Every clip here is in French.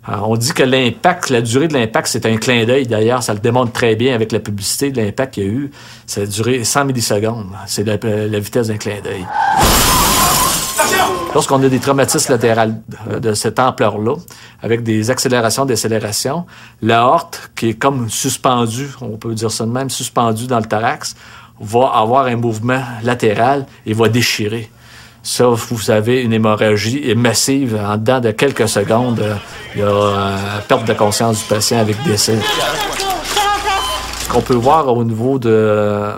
On dit que l'impact, la durée de l'impact, c'est un clin d'œil. D'ailleurs, ça le démontre très bien avec la publicité de l'impact qu'il y a eu. Ça a duré 100 millisecondes. C'est la vitesse d'un clin d'œil. Lorsqu'on a des traumatismes latéraux de cette ampleur-là, avec des accélérations, décélérations, l'aorte, qui est comme suspendue, on peut dire ça de même, suspendue dans le thorax, va avoir un mouvement latéral et va déchirer. Ça, vous avez une hémorragie massive. En dedans de quelques secondes, il y a perte de conscience du patient avec décès. Ce qu'on peut voir au niveau de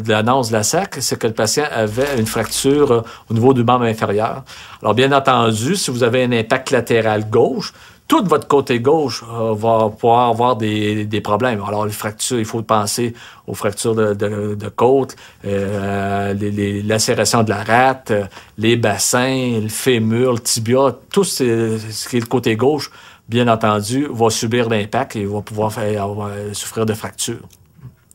l'annonce de la SAC, c'est que le patient avait une fracture au niveau du membre inférieur. Alors, bien entendu, si vous avez un impact latéral gauche, tout votre côté gauche va pouvoir avoir des problèmes. Alors, les fractures, il faut penser aux fractures de côte, les lacérations de la rate, les bassins, le fémur, le tibia, tout ce qui est le côté gauche, bien entendu, va subir l'impact et va pouvoir souffrir de fractures.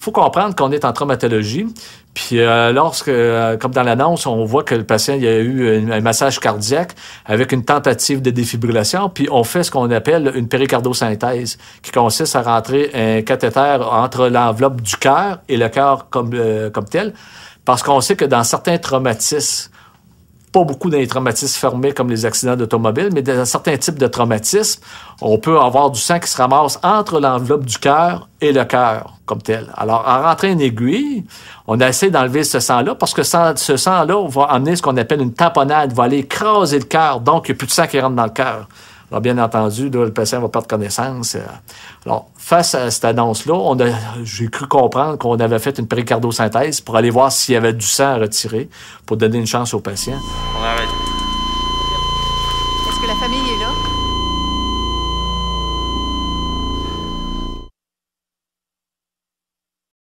Il faut comprendre qu'on est en traumatologie, puis lorsque, comme dans l'annonce, on voit que le patient il a eu un massage cardiaque avec une tentative de défibrillation, puis on fait ce qu'on appelle une péricardosynthèse, qui consiste à rentrer un cathéter entre l'enveloppe du cœur et le cœur comme tel, parce qu'on sait que dans certains traumatismes, pas beaucoup dans les traumatismes fermés comme les accidents d'automobile, mais dans certains types de traumatismes, on peut avoir du sang qui se ramasse entre l'enveloppe du cœur et le cœur comme tel. Alors, en rentrant une aiguille, on essaie d'enlever ce sang-là parce que ce sang-là va amener ce qu'on appelle une tamponnade, va aller écraser le cœur, donc il n'y a plus de sang qui rentre dans le cœur. Alors, bien entendu, là, le patient va perdre connaissance. Alors, face à cette annonce-là, j'ai cru comprendre qu'on avait fait une péricardosynthèse pour aller voir s'il y avait du sang à retirer pour donner une chance au patient. On arrête. Est-ce que la famille est là?